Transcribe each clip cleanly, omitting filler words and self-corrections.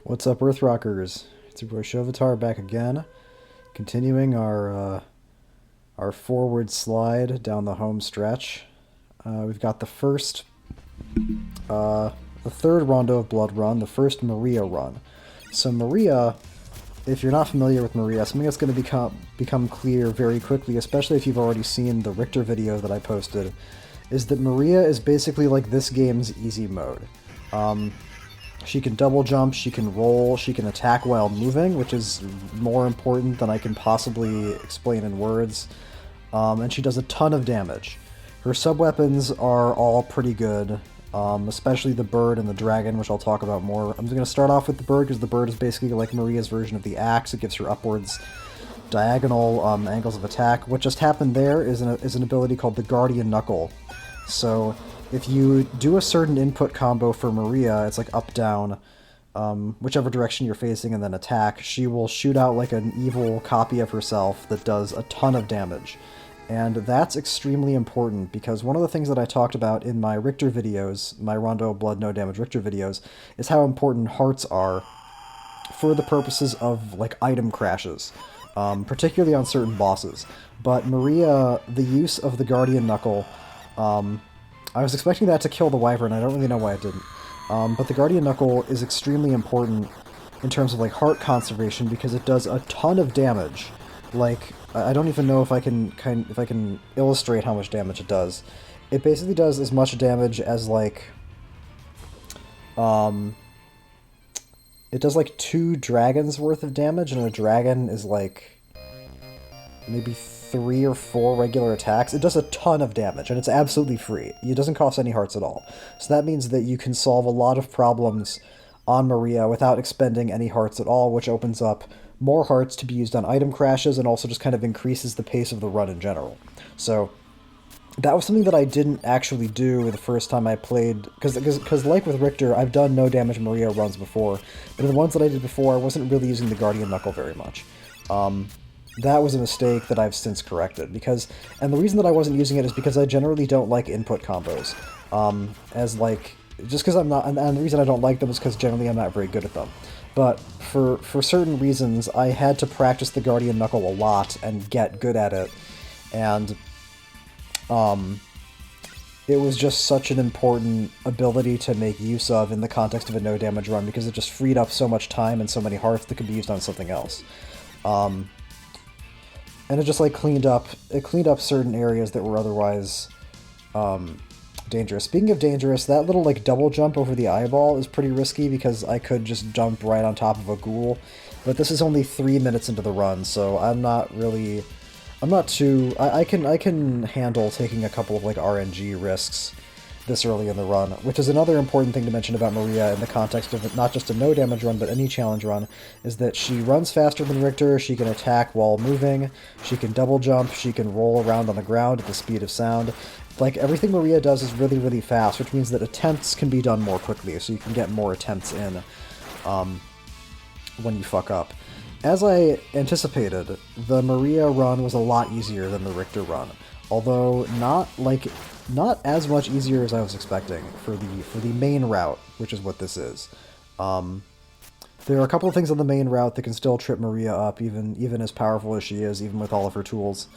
What's up, Earth Rockers? It's your boy Shovatar back again, continuing our forward slide down the home stretch. We've got the third Rondo of Blood run, the first Maria run. So Maria, if you're not familiar with Maria, something that's going to become clear very quickly, especially if you've already seen the Richter video that I posted, is that Maria is basically like this game's easy mode. She can double jump, she can roll, she can attack while moving, which is more important than I can possibly explain in words. And she does a ton of damage. Her sub-weapons are all pretty good, especially the bird and the dragon, which I'll talk about more. I'm going to start off with the bird, because the bird is basically like Maria's version of the axe. It gives her upwards diagonal angles of attack. What just happened there is an ability called the Guardian Knuckle. So if you do a certain input combo for Maria, it's like up, down, whichever direction you're facing, and then attack, she will shoot out like an evil copy of herself that does a ton of damage. And that's extremely important, because one of the things that I talked about in my Richter videos, my Rondo Blood No Damage Richter videos, is how important hearts are for the purposes of like item crashes, particularly on certain bosses. But Maria, the use of the Guardian Knuckle, I was expecting that to kill the Wyvern. I don't really know why it didn't. But the Guardian Knuckle is extremely important in terms of like heart conservation, because it does a ton of damage. Like, I don't even know if I can illustrate how much damage it does. It basically does as much damage as like it does like 2 dragons worth of damage, and a dragon is like maybe 3 or 4 regular attacks. It does a ton of damage, and it's absolutely free. It doesn't cost any hearts at all. So that means that you can solve a lot of problems on Maria without expending any hearts at all, which opens up more hearts to be used on item crashes, and also just kind of increases the pace of the run in general. So that was something that I didn't actually do the first time I played, because like with Richter, I've done no damage Maria runs before, but in the ones that I did before, I wasn't really using the Guardian Knuckle very much. That was a mistake that I've since corrected, and the reason that I wasn't using it is because I generally don't like input combos, just because I'm not, and the reason I don't like them is because generally I'm not very good at them. But for certain reasons, I had to practice the Guardian Knuckle a lot and get good at it, and it was just such an important ability to make use of in the context of a no-damage run, because it just freed up so much time and so many hearts that could be used on something else. And it just like cleaned up certain areas that were otherwise dangerous. Speaking of dangerous, that little like double jump over the eyeball is pretty risky, because I could just jump right on top of a ghoul. But this is only 3 minutes into the run, so I can handle taking a couple of like RNG risks this early in the run, which is another important thing to mention about Maria in the context of not just a no damage run, but any challenge run, is that she runs faster than Richter, she can attack while moving, she can double jump, she can roll around on the ground at the speed of sound. Like, everything Maria does is really, really fast, which means that attempts can be done more quickly, so you can get more attempts in when you fuck up. As I anticipated, the Maria run was a lot easier than the Richter run, although not as much easier as I was expecting for the main route, which is what this is. There are a couple of things on the main route that can still trip Maria up, even as powerful as she is, even with all of her tools.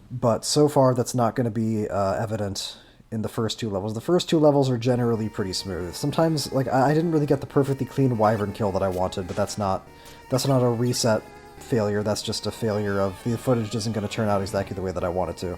But so far, that's not going to be evident in the first 2 levels. The first 2 levels are generally pretty smooth. Sometimes, like, I didn't really get the perfectly clean Wyvern kill that I wanted, but that's not a reset failure. That's just a failure of the footage isn't going to turn out exactly the way that I want it to.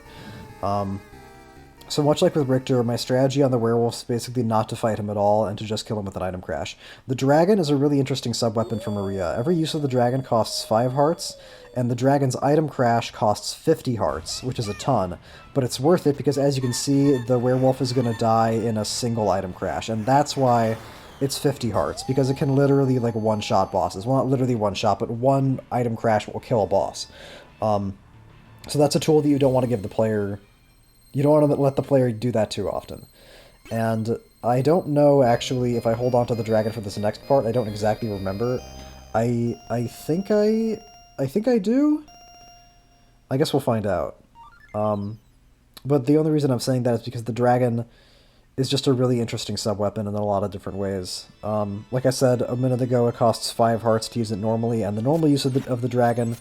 So much like with Richter, my strategy on the werewolf is basically not to fight him at all and to just kill him with an item crash. The dragon is a really interesting sub-weapon for Maria. Every use of the dragon costs 5 hearts, and the dragon's item crash costs 50 hearts, which is a ton, but it's worth it because, as you can see, the werewolf is going to die in a single item crash, and that's why it's 50 hearts, because it can literally, like, one-shot bosses. Well, not literally one-shot, but one item crash will kill a boss. So that's a tool that you don't want to give the player. You don't want to let the player do that too often. And I don't know, actually, if I hold on to the dragon for this next part. I don't exactly remember. I think I do? I guess we'll find out. But the only reason I'm saying that is because the dragon is just a really interesting sub-weapon in a lot of different ways. Like I said a minute ago, it costs 5 hearts to use it normally, and the normal use of the dragon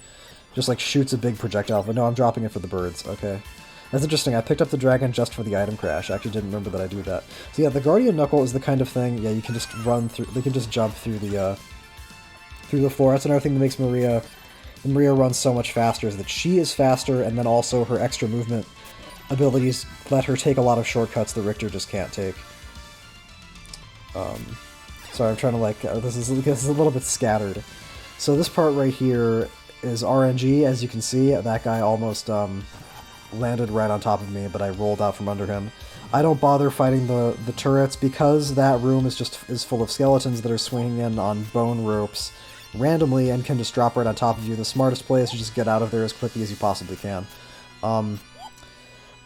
just like shoots a big projectile. But no, I'm dropping it for the birds. Okay. That's interesting. I picked up the dragon just for the item crash. I actually didn't remember that I do that. So yeah, the Guardian Knuckle is the kind of thing, yeah, you can just run through, they can just jump through the floor. That's another thing that makes Maria run so much faster, is that she is faster, and then also her extra movement abilities let her take a lot of shortcuts that Richter just can't take. Sorry, I'm trying to like, this is a little bit scattered. So this part right here is RNG, as you can see. That guy almost landed right on top of me, but I rolled out from under him. I don't bother fighting the turrets because that room is full of skeletons that are swinging in on bone ropes randomly and can just drop right on top of you. The smartest play is to just get out of there as quickly as you possibly can.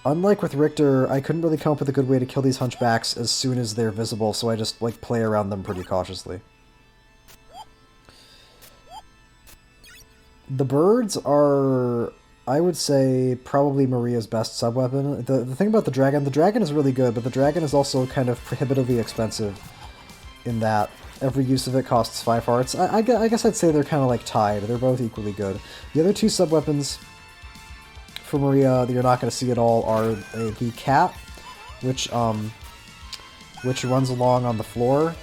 Unlike with Richter, I couldn't really come up with a good way to kill these hunchbacks as soon as they're visible, so I just like play around them pretty cautiously. The birds are, I would say, probably Maria's best sub-weapon. The thing about the dragon is really good, but the dragon is also kind of prohibitively expensive in that every use of it costs 5 hearts. I guess I'd say they're kind of like tied. They're both equally good. The other two sub-weapons for Maria that you're not going to see at all are the cat, which runs along on the floor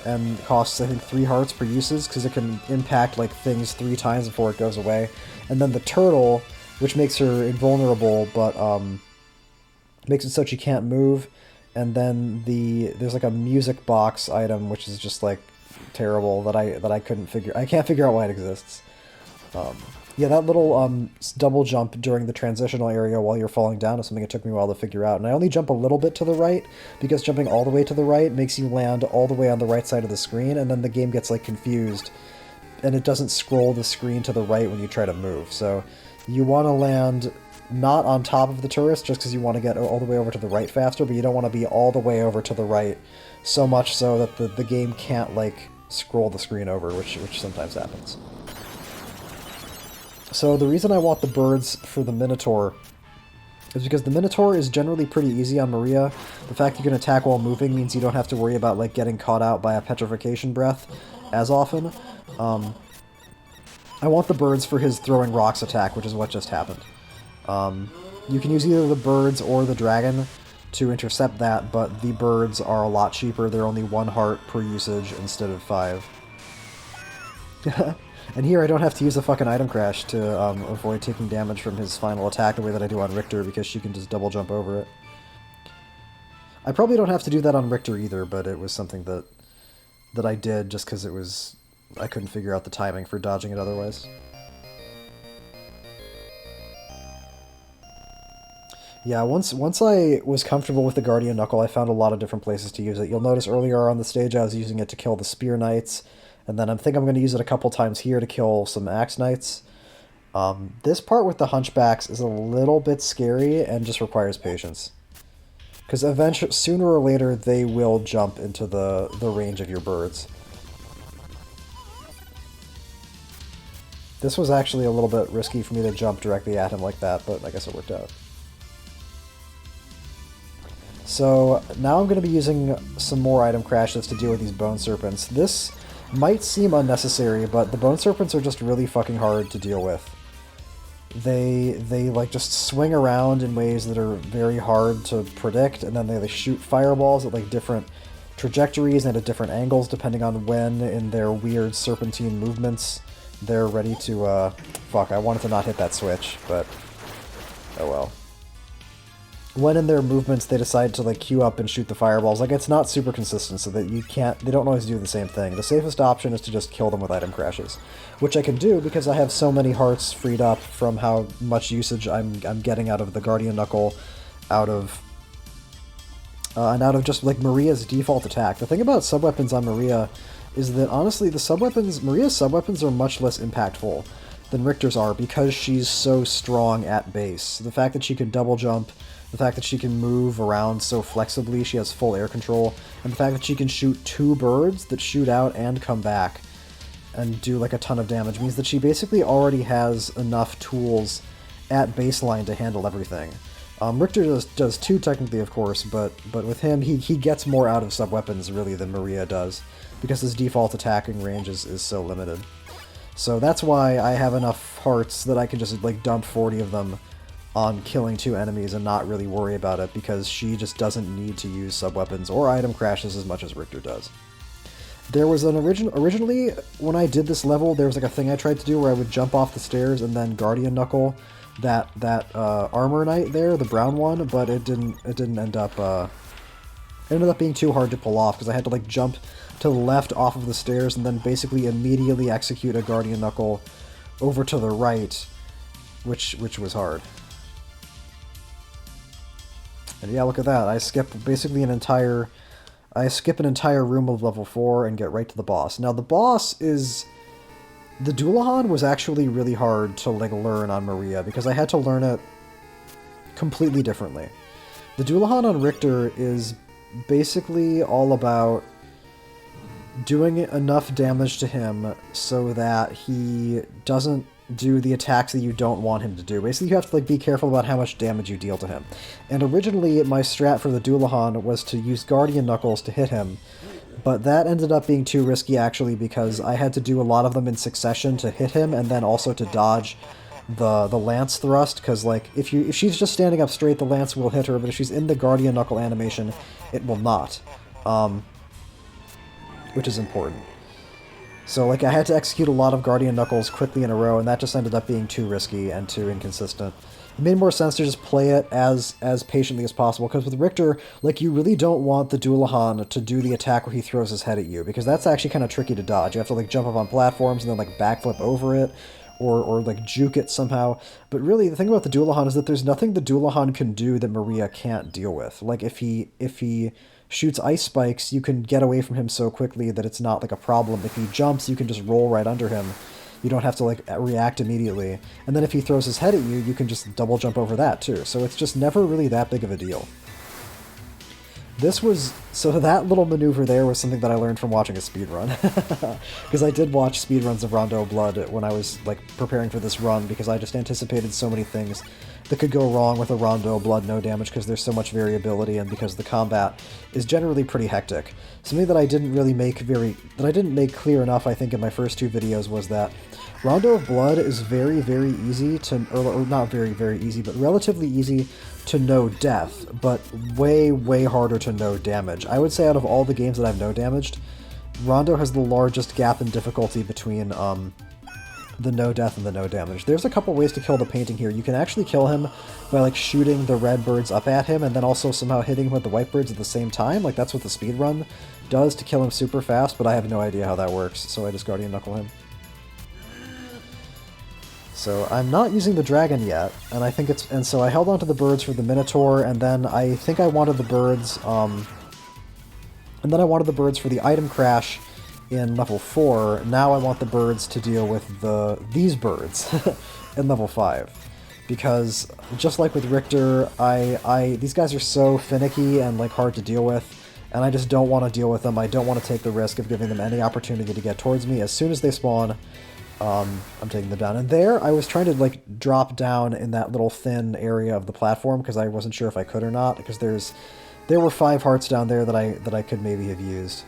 and costs, I think, 3 hearts per uses, because it can impact like things 3 times before it goes away. And then the turtle, which makes her invulnerable, but makes it so she can't move. And then there's like a music box item, which is just like terrible, that I can't figure out why it exists. Yeah, that little double jump during the transitional area while you're falling down is something it took me a while to figure out. And I only jump a little bit to the right, because jumping all the way to the right makes you land all the way on the right side of the screen, and then the game gets like confused, and it doesn't scroll the screen to the right when you try to move. So you want to land not on top of the turrets just because you want to get all the way over to the right faster, but you don't want to be all the way over to the right so much so that the game can't like scroll the screen over, which sometimes happens. So the reason I want the birds for the Minotaur is because the Minotaur is generally pretty easy on Maria. The fact you can attack while moving means you don't have to worry about like getting caught out by a petrification breath as often. I want the birds for his throwing rocks attack, which is what just happened. You can use either the birds or the dragon to intercept that, but the birds are a lot cheaper. They're only 1 heart per usage instead of 5. And here I don't have to use a fucking item crash to avoid taking damage from his final attack the way that I do on Richter, because she can just double jump over it. I probably don't have to do that on Richter either, but it was something that I did just because I couldn't figure out the timing for dodging it otherwise. Yeah, once I was comfortable with the Guardian Knuckle, I found a lot of different places to use it. You'll notice earlier on the stage I was using it to kill the Spear Knights, and then I think I'm going to use it a couple times here to kill some Axe Knights. This part with the Hunchbacks is a little bit scary and just requires patience. Because eventually, sooner or later, they will jump into the range of your birds. This was actually a little bit risky for me to jump directly at him like that, but I guess it worked out. So now I'm going to be using some more item crashes to deal with these Bone Serpents. This might seem unnecessary, but the Bone Serpents are just really fucking hard to deal with. They like just swing around in ways that are very hard to predict, and then they shoot fireballs at like different trajectories and at different angles depending on when in their weird serpentine movements they're ready to, fuck, I wanted to not hit that switch, but oh well. When in their movements they decide to like queue up and shoot the fireballs, like it's not super consistent, so that they don't always do the same thing. The safest option is to just kill them with item crashes, which I can do because I have so many hearts freed up from how much usage I'm getting out of the Guardian Knuckle, and out of just like Maria's default attack. The thing about sub-weapons on Maria is that honestly Maria's sub-weapons are much less impactful than Richter's are because she's so strong at base. The fact that she can double jump, the fact that she can move around so flexibly, she has full air control, and the fact that she can shoot 2 birds that shoot out and come back and do like a ton of damage means that she basically already has enough tools at baseline to handle everything. Richter does 2 technically, of course, but with him, he gets more out of sub-weapons, really, than Maria does, because his default attacking range is so limited. So that's why I have enough hearts that I can just, like, dump 40 of them on killing 2 enemies and not really worry about it, because she just doesn't need to use sub-weapons or item crashes as much as Richter does. There was an originally, when I did this level, there was like a thing I tried to do where I would jump off the stairs and then Guardian Knuckle that armor knight there, the brown one, but it didn't end up it ended up being too hard to pull off because I had to like jump to the left off of the stairs and then basically immediately execute a Guardian Knuckle over to the right, which was hard. And yeah, look at that. I skip basically an entire room of level 4 and get right to the boss. Now the boss is... The Dullahan was actually really hard to like learn on Maria because I had to learn it completely differently. The Dullahan on Richter is basically all about doing enough damage to him so that he doesn't do the attacks that you don't want him to do. Basically, you have to like be careful about how much damage you deal to him. And originally, my strat for the Dullahan was to use Guardian Knuckles to hit him, but that ended up being too risky actually because I had to do a lot of them in succession to hit him and then also to dodge the lance thrust, because like if she's just standing up straight, the lance will hit her, but if she's in the Guardian Knuckle animation, it will not, which is important. So like I had to execute a lot of Guardian Knuckles quickly in a row, and that just ended up being too risky and too inconsistent. It made more sense to just play it as patiently as possible, because with Richter, like, you really don't want the Dullahan to do the attack where he throws his head at you, because that's actually kind of tricky to dodge. You have to like jump up on platforms and then like backflip over it, or like juke it somehow. But really, the thing about the Dullahan is that there's nothing the Dullahan can do that Maria can't deal with. Like if he shoots ice spikes, you can get away from him so quickly that it's not like a problem. If he jumps, you can just roll right under him. You don't have to like react immediately. And then if he throws his head at you, you can just double jump over that too. So it's just never really that big of a deal. So that little maneuver there was something that I learned from watching a speedrun. Because I did watch speedruns of Rondo of Blood when I was like preparing for this run, because I just anticipated so many things that could go wrong with a Rondo of Blood no damage, because there's so much variability and because the combat is generally pretty hectic. Something that I didn't make clear enough, I think, in my first 2 videos was that Rondo of Blood is very, very easy to, or not very, very easy, but relatively easy to know death, but way, way harder to know damage. I would say out of all the games that I've no damaged, Rondo has the largest gap in difficulty between the no death and the no damage. There's a couple ways to kill the painting here. You can actually kill him by like shooting the red birds up at him and then also somehow hitting him with the white birds at the same time. Like that's what the speedrun does to kill him super fast, but I have no idea how that works, so I just Guardian Knuckle him. So I'm not using the dragon yet, and so I held onto the birds for the Minotaur, and then I think I wanted the birds, for the item crash in level 4. Now I want the birds to deal with these birds in level 5. Because just like with Richter, these guys are so finicky and like hard to deal with, and I just don't want to deal with them. I don't want to take the risk of giving them any opportunity to get towards me. As soon as they spawn, I'm taking them down. And there, I was trying to like drop down in that little thin area of the platform because I wasn't sure if I could or not, because there were 5 hearts down there that I could maybe have used.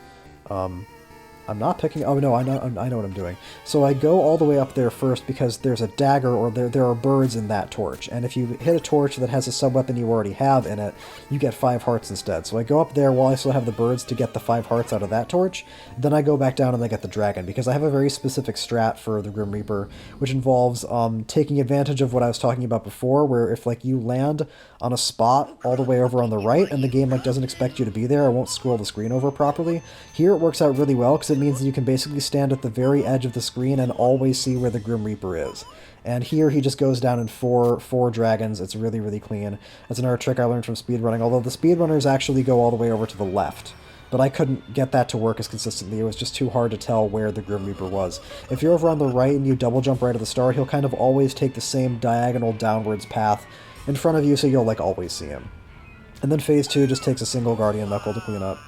I'm not picking... Oh, no, I know what I'm doing. So I go all the way up there first because there's a dagger, or there are birds in that torch. And if you hit a torch that has a sub-weapon you already have in it, you get 5 hearts instead. So I go up there while I still have the birds to get the 5 hearts out of that torch. Then I go back down and I get the dragon, because I have a very specific strat for the Grim Reaper, which involves taking advantage of what I was talking about before, where if like you land on a spot all the way over on the right and the game like doesn't expect you to be there, I won't scroll the screen over properly. Here it works out really well because it means that you can basically stand at the very edge of the screen and always see where the Grim Reaper is. And here he just goes down in four dragons. It's really, really clean. That's another trick I learned from speedrunning, although the speedrunners actually go all the way over to the left. But I couldn't get that to work as consistently. It was just too hard to tell where the Grim Reaper was. If you're over on the right and you double jump right at the start, he'll kind of always take the same diagonal downwards path in front of you, so you'll like always see him. And then phase 2 just takes a single Guardian Knuckle to clean up.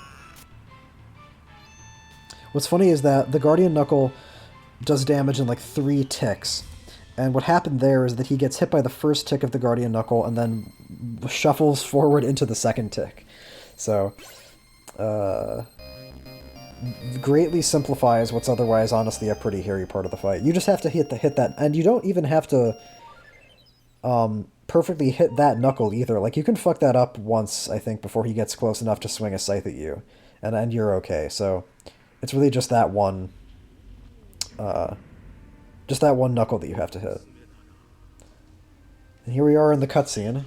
What's funny is that the Guardian Knuckle does damage in like 3 ticks, And what happened there is that he gets hit by the first tick of the Guardian Knuckle and then shuffles forward into the second tick. So, greatly simplifies what's otherwise honestly a pretty hairy part of the fight. You just have to hit that, and you don't even have to perfectly hit that knuckle either. Like, you can fuck that up once, I think, before he gets close enough to swing a scythe at you, and you're okay. So, it's really just that one knuckle that you have to hit. And here we are in the cutscene.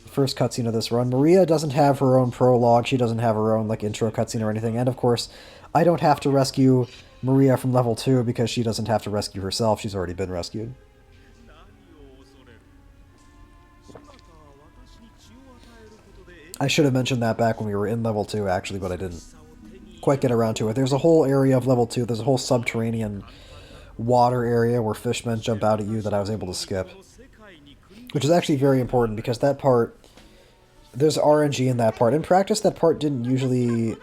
First cutscene of this run. Maria doesn't have her own prologue. She doesn't have her own like intro cutscene or anything. And of course, I don't have to rescue Maria from level 2 because she doesn't have to rescue herself. She's already been rescued. I should have mentioned that back when we were in level 2 actually, but I didn't quite get around to it. There's a whole area of level 2. There's a whole subterranean water area where fishmen jump out at you that I was able to skip. Which is actually very important because that part, there's RNG in that part. In practice, that part didn't usually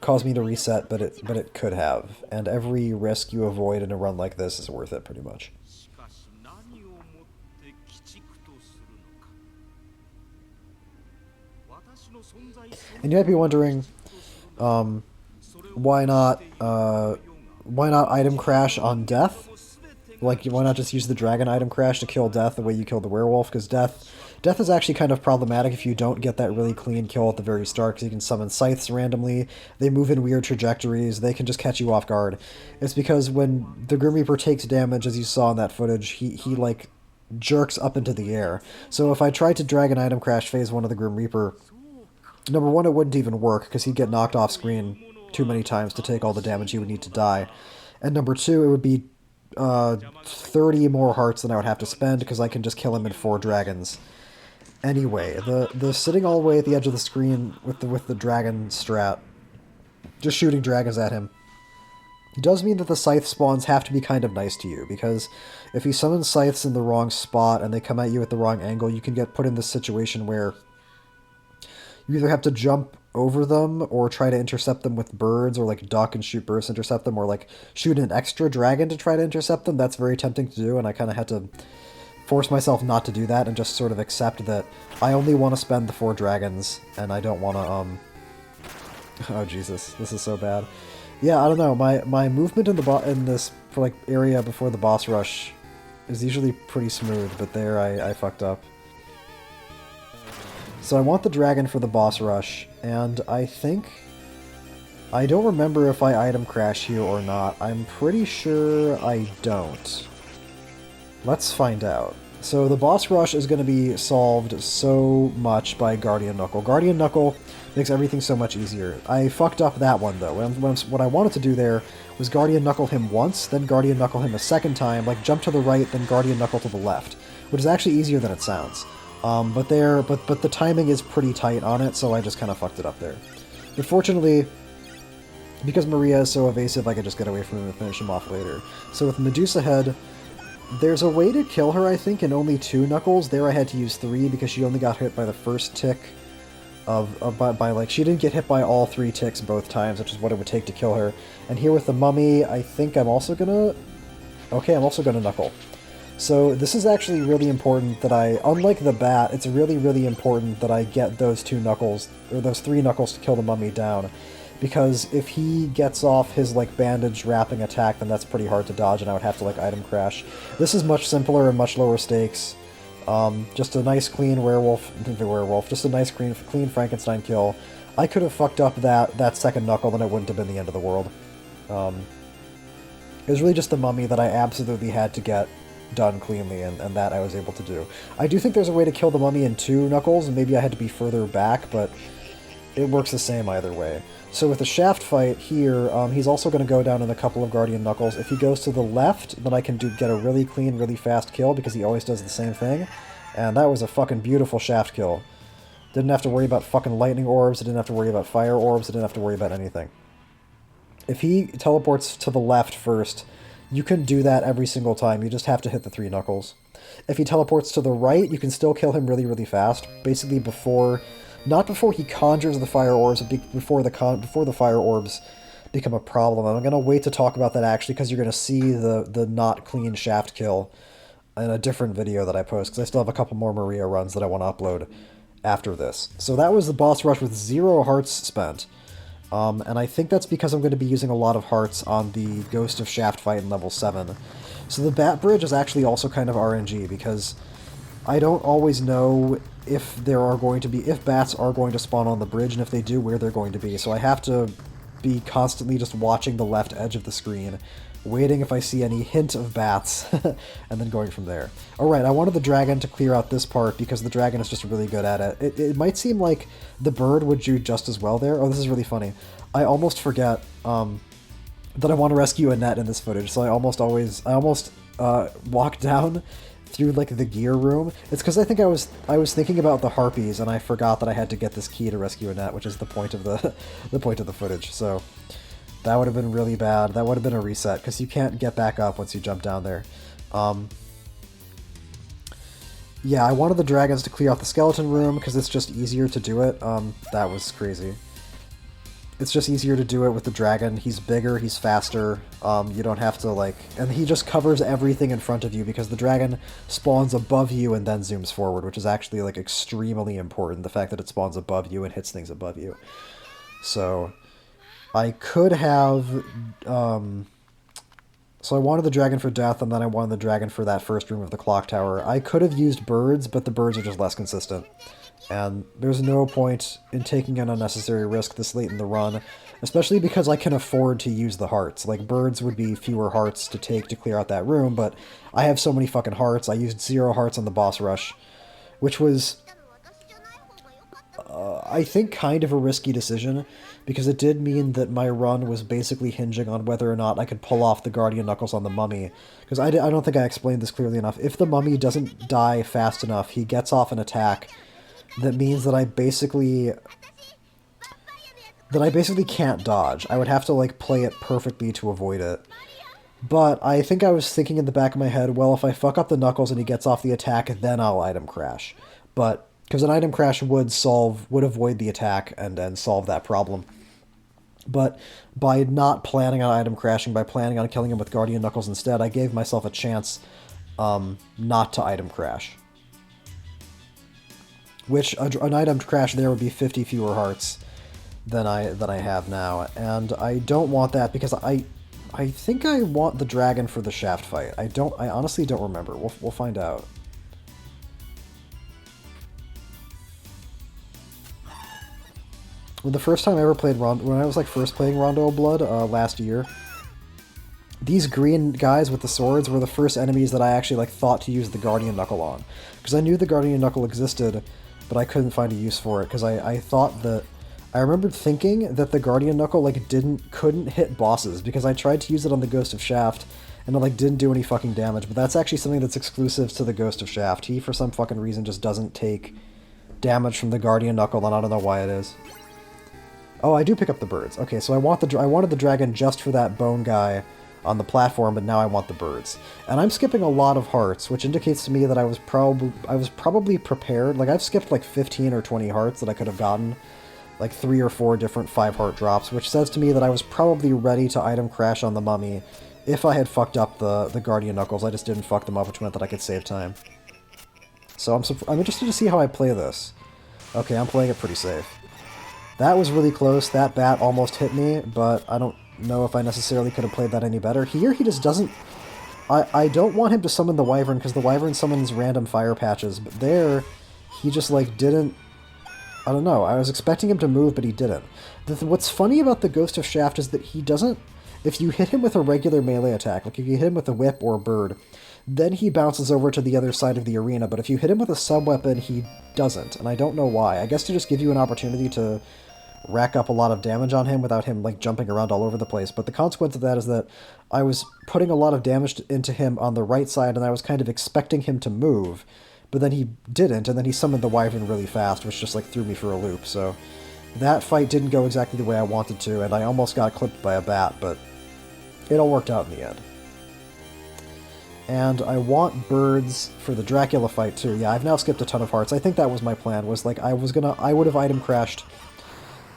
cause me to reset, but it could have. And every risk you avoid in a run like this is worth it, pretty much. And you might be wondering, why not item crash on death? Like, why not just use the dragon item crash to kill Death the way you killed the werewolf? Because Death is actually kind of problematic if you don't get that really clean kill at the very start, because you can summon scythes randomly, they move in weird trajectories, they can just catch you off guard. It's because when the Grim Reaper takes damage, as you saw in that footage, he like, jerks up into the air. So if I tried to dragon item crash phase 1 of the Grim Reaper, number one, it wouldn't even work, because he'd get knocked off screen too many times to take all the damage he would need to die. And number two, it would be 30 more hearts than I would have to spend because I can just kill him in 4 dragons. Anyway, the sitting all the way at the edge of the screen with the dragon strat, just shooting dragons at him, does mean that the scythe spawns have to be kind of nice to you, because if you summon scythes in the wrong spot and they come at you at the wrong angle, you can get put in this situation where you either have to jump over them or try to intercept them with birds, or like duck and shoot bursts, intercept them, or like shoot an extra dragon to try to intercept them. That's very tempting to do, and I kind of had to force myself not to do that and just sort of accept that I only want to spend the 4 dragons and I don't want to oh Jesus, this is so bad. Yeah, I don't know, my movement in this for like area before the boss rush is usually pretty smooth, but there I fucked up. So I want the dragon for the boss rush, and I don't remember if I item crash here or not. I'm pretty sure I don't. Let's find out. So the boss rush is going to be solved so much by Guardian Knuckle. Guardian Knuckle makes everything so much easier. I fucked up that one, though. What I wanted to do there was Guardian Knuckle him once, then Guardian Knuckle him a second time, like jump to the right, then Guardian Knuckle to the left, which is actually easier than it sounds. But the timing is pretty tight on it, so I just kind of fucked it up there. But fortunately, because Maria is so evasive, I could just get away from him and finish him off later. So with Medusa Head, there's a way to kill her, I think, in only 2 knuckles. There I had to use 3 because she only got hit by the first tick by she didn't get hit by all 3 ticks both times, which is what it would take to kill her. And here with the mummy, I think I'm also gonna knuckle. So this is actually really important that unlike the bat, it's really, really important that I get those 2 knuckles, or those 3 knuckles to kill the mummy down. Because if he gets off his, like, bandage wrapping attack, then that's pretty hard to dodge, and I would have to, like, item crash. This is much simpler and much lower stakes. Just a nice, clean just a nice, clean Frankenstein kill. I could have fucked up that second knuckle, then it wouldn't have been the end of the world. It was really just the mummy that I absolutely had to get done cleanly, and that I was able to do. I do think there's a way to kill the mummy in 2 knuckles, and maybe I had to be further back, but it works the same either way. So with the shaft fight here, he's also going to go down in a couple of Guardian Knuckles. If he goes to the left, then I can get a really clean, really fast kill, because he always does the same thing. And that was a fucking beautiful shaft kill. Didn't have to worry about fucking lightning orbs, didn't have to worry about fire orbs, didn't have to worry about anything. If he teleports to the left first, you can do that every single time, you just have to hit the 3 knuckles. If he teleports to the right, you can still kill him really, really fast, basically not before he conjures the fire orbs, but before the fire orbs become a problem. And I'm going to wait to talk about that actually because you're going to see the not clean shaft kill in a different video that I post, because I still have a couple more Maria runs that I want to upload after this. So that was the boss rush with 0 hearts spent. And I think that's because I'm going to be using a lot of hearts on the Ghost of Shaft fight in level 7. So the Bat Bridge is actually also kind of RNG, because I don't always know if bats are going to spawn on the bridge, and if they do, where they're going to be. So I have to be constantly just watching the left edge of the screen, waiting if I see any hint of bats, and then going from there. Alright, I wanted the dragon to clear out this part, because the dragon is just really good at it. It might seem like the bird would do just as well there. Oh, this is really funny. I almost forget that I want to rescue Annette in this footage, so I almost walk down through like the gear room. It's because I think I was thinking about the harpies, and I forgot that I had to get this key to rescue Annette, which is the point of the point of the footage. So that would have been really bad. That would have been a reset, because you can't get back up once you jump down there. Yeah, I wanted the dragons to clear out the skeleton room, because it's just easier to do it. That was crazy. It's just easier to do it with the dragon. He's bigger, he's faster, you don't have to, like... And he just covers everything in front of you, because the dragon spawns above you and then zooms forward, which is actually, like, extremely important, the fact that it spawns above you and hits things above you. So, I could have... So I wanted the dragon for death, and then I wanted the dragon for that first room of the clock tower. I could have used birds, but the birds are just less consistent. And there's no point in taking an unnecessary risk this late in the run, especially because I can afford to use the hearts. Like, birds would be fewer hearts to take to clear out that room, but I have so many fucking hearts. I used 0 hearts on the boss rush, which was, I think, kind of a risky decision, because it did mean that my run was basically hinging on whether or not I could pull off the Guardian Knuckles on the mummy. Because I don't think I explained this clearly enough. If the mummy doesn't die fast enough, he gets off an attack that means that I basically can't dodge. I would have to, like, play it perfectly to avoid it. But I think I was thinking in the back of my head, well, if I fuck up the Knuckles and he gets off the attack, then I'll item crash. But, because an item crash would avoid the attack and solve that problem. But by not planning on item crashing, by planning on killing him with Guardian Knuckles instead, I gave myself a chance not to item crash. Which, an item crash there would be 50 fewer hearts than I have now. And I don't want that, because I think I want the dragon for the shaft fight. I honestly don't remember. We'll find out. The first time I ever played Rondo, when I was like first playing Rondo of Blood last year, these green guys with the swords were the first enemies that I actually like thought to use the Guardian Knuckle on, because I knew the Guardian Knuckle existed, but I couldn't find a use for it, because I thought that... I remembered thinking that the Guardian Knuckle, like, couldn't hit bosses, because I tried to use it on the Ghost of Shaft, and it, like, didn't do any fucking damage, but that's actually something that's exclusive to the Ghost of Shaft. He, for some fucking reason, just doesn't take damage from the Guardian Knuckle, and I don't know why it is. Oh, I do pick up the birds. Okay, so I wanted the dragon just for that bone guy on the platform, but now I want the birds. And I'm skipping a lot of hearts, which indicates to me that I was probably prepared. Like, I've skipped like 15 or 20 hearts that I could have gotten, like 3 or 4 different 5-heart drops, which says to me that I was probably ready to item crash on the mummy if I had fucked up the Guardian Knuckles. I just didn't fuck them up, which meant that I could save time. So I'm interested to see how I play this. Okay, I'm playing it pretty safe. That was really close. That bat almost hit me, but I don't know if I necessarily could have played that any better. Here, he just doesn't... I don't want him to summon the Wyvern, because the Wyvern summons random fire patches, but there, he just, like, didn't... I don't know. I was expecting him to move, but he didn't. What's funny about the Ghost of Shaft is that he doesn't... If you hit him with a regular melee attack, like if you hit him with a whip or a bird, then he bounces over to the other side of the arena, but if you hit him with a sub-weapon, he doesn't, and I don't know why. I guess to just give you an opportunity to rack up a lot of damage on him without him, like, jumping around all over the place. But the consequence of that is that I was putting a lot of damage into him on the right side, and I was kind of expecting him to move, but then he didn't, and then he summoned the Wyvern really fast, which just, like, threw me for a loop. So that fight didn't go exactly the way I wanted to, and I almost got clipped by a bat, but it all worked out in the end. And I want birds for the Dracula fight, too. Yeah, I've now skipped a ton of hearts. I think that was my plan, was, like, I would have item crashed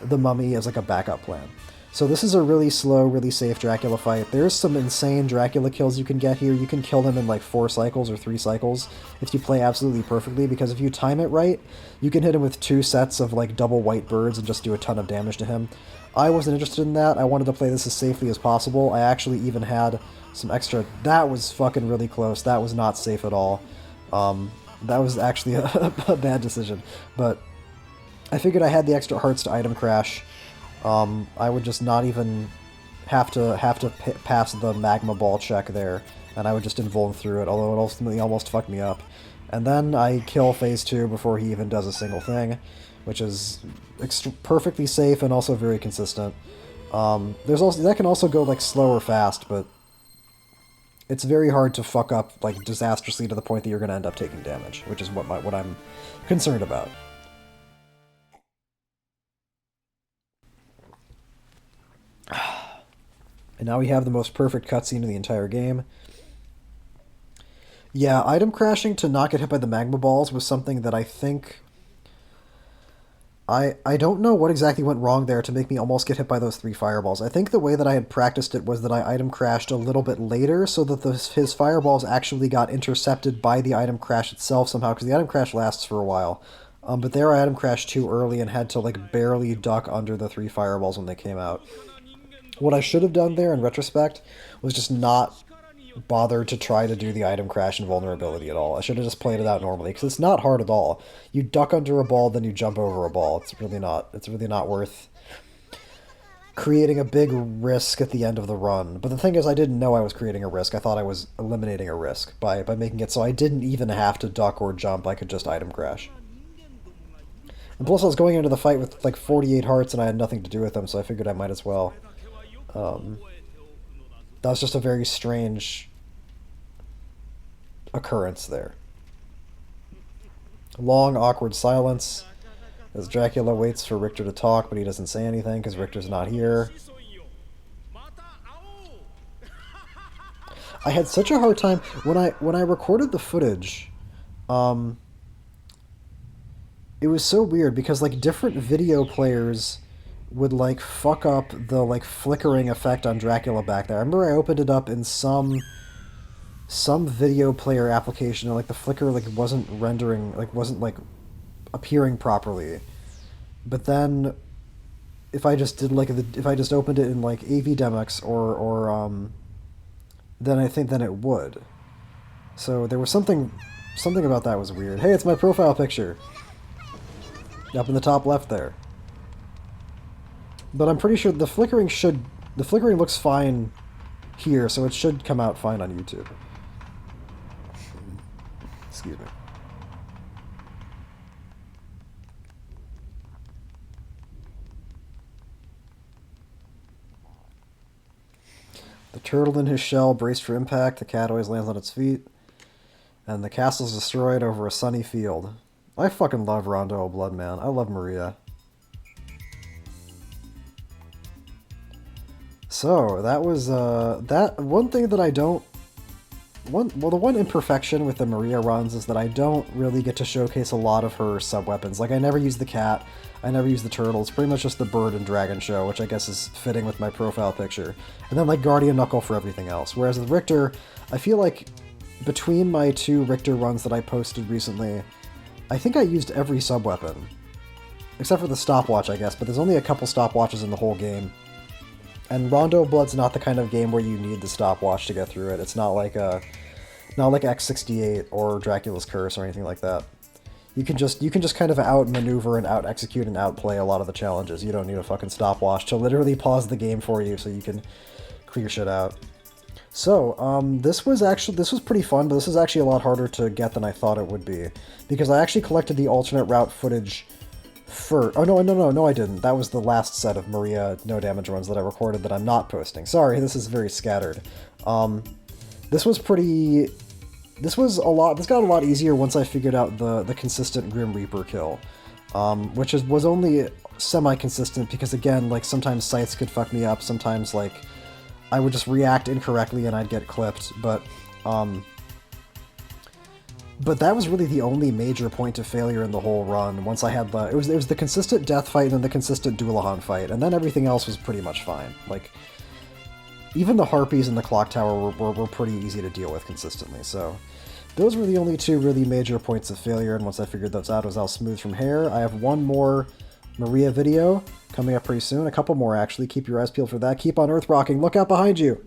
the mummy as, like, a backup plan. So this is a really slow, really safe Dracula fight. There's some insane Dracula kills you can get here. You can kill them in like 4 cycles or 3 cycles if you play absolutely perfectly, because if you time it right, you can hit him with 2 sets of like double white birds and just do a ton of damage to him. I wasn't interested in that. I wanted to play this as safely as possible. I actually even had some extra... That was fucking really close. That was not safe at all. That was actually a bad decision. But I figured I had the extra hearts to item crash. I would just not even have to pass the magma ball check there, and I would just invuln through it, although it ultimately almost fucked me up. And then I kill phase 2 before he even does a single thing, which is perfectly safe and also very consistent. There's also that can also go like slow or fast, but it's very hard to fuck up like disastrously to the point that you're going to end up taking damage, which is what I'm concerned about. And now we have the most perfect cutscene in the entire game. Yeah, item crashing to not get hit by the magma balls was something that I think... I don't know what exactly went wrong there to make me almost get hit by those 3 fireballs. I think the way that I had practiced it was that I item crashed a little bit later so that his fireballs actually got intercepted by the item crash itself somehow, because the item crash lasts for a while. But there I item crashed too early and had to like barely duck under the 3 fireballs when they came out. What I should have done there in retrospect was just not bother to try to do the item crash invulnerability at all. I should have just played it out normally, because it's not hard at all. You duck under a ball, then you jump over a ball. It's really not worth creating a big risk at the end of the run. But the thing is, I didn't know I was creating a risk. I thought I was eliminating a risk by making it so I didn't even have to duck or jump. I could just item crash. And plus I was going into the fight with like 48 hearts and I had nothing to do with them, so I figured I might as well. That was just a very strange occurrence there. Long, awkward silence as Dracula waits for Richter to talk, but he doesn't say anything because Richter's not here. I had such a hard time when I recorded the footage. It was so weird because like different video players would like fuck up the like flickering effect on Dracula back there. I remember I opened it up in some video player application and like the flicker like wasn't rendering, like wasn't like appearing properly. But then if I just did like if I just opened it in like AVDemux or then I think then it would. So there was something about that was weird. Hey, it's my profile picture. Up in the top left there. But I'm pretty sure the flickering looks fine here, so it should come out fine on YouTube. Excuse me. The turtle in his shell braced for impact, the cat always lands on its feet, and the castle's destroyed over a sunny field. I fucking love Rondo of Blood, man. I love Maria. So, that was, that one thing that I don't... the one imperfection with the Maria runs is that I don't really get to showcase a lot of her sub-weapons. Like, I never use the cat, I never use the turtle. It's pretty much just the bird and dragon show, which I guess is fitting with my profile picture. And then, like, Guardian Knuckle for everything else. Whereas with Richter, I feel like between my 2 Richter runs that I posted recently, I think I used every sub-weapon. Except for the stopwatch, I guess, but there's only a couple stopwatches in the whole game. And Rondo of Blood's not the kind of game where you need the stopwatch to get through it. It's not like X68 or Dracula's Curse or anything like that. You can just kind of outmaneuver and out-execute and outplay a lot of the challenges. You don't need a fucking stopwatch to literally pause the game for you so you can clear shit out. So, this was pretty fun, but this is actually a lot harder to get than I thought it would be. Because I actually collected the alternate route footage first. Oh, no, I didn't. That was the last set of Maria no damage runs that I recorded that I'm not posting. Sorry, this is very scattered. This got a lot easier once I figured out the consistent Grim Reaper kill. Which was only semi-consistent because, again, like, sometimes sights could fuck me up, sometimes, like, I would just react incorrectly and I'd get clipped, but But that was really the only major point of failure in the whole run. Once I had it was the consistent death fight and then the consistent Doulahan fight, and then everything else was pretty much fine. Like, even the Harpies in the Clock Tower were pretty easy to deal with consistently, so those were the only two really major points of failure, and once I figured those out, it was all smooth from here. I have one more Maria video coming up pretty soon, a couple more actually. Keep your eyes peeled for that. Keep on Earth rocking. Look out behind you!